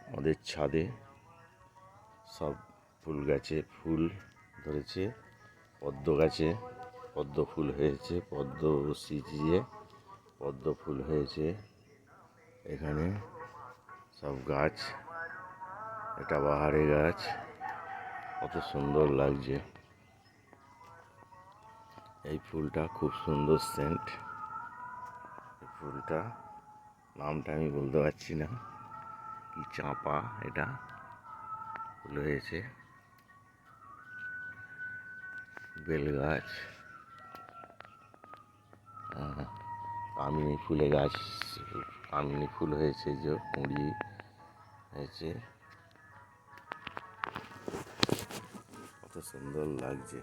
আমাদের ছাদে সব ফুল গাছে ফুল ধরেছে। পদ্ম গাছে পদ্ম ফুল হয়েছে, পদ্ম সিজিয়ে পদ্ম ফুল হয়েছে। এখানে সব গাছ, এটা বাহারে গাছ, কত সুন্দর লাগছে। এই ফুলটা খুব সুন্দর সেন্ট। এই ফুলটা নামটা আমি বলতে পারছি না, কি চাঁপা এটা ফুল হয়েছে। বেল গাছ, কামিনী ফুলে গাছ, কামিনী ফুল হয়েছে, যে কুঁড়ি হয়েছে, কত সুন্দর লাগছে।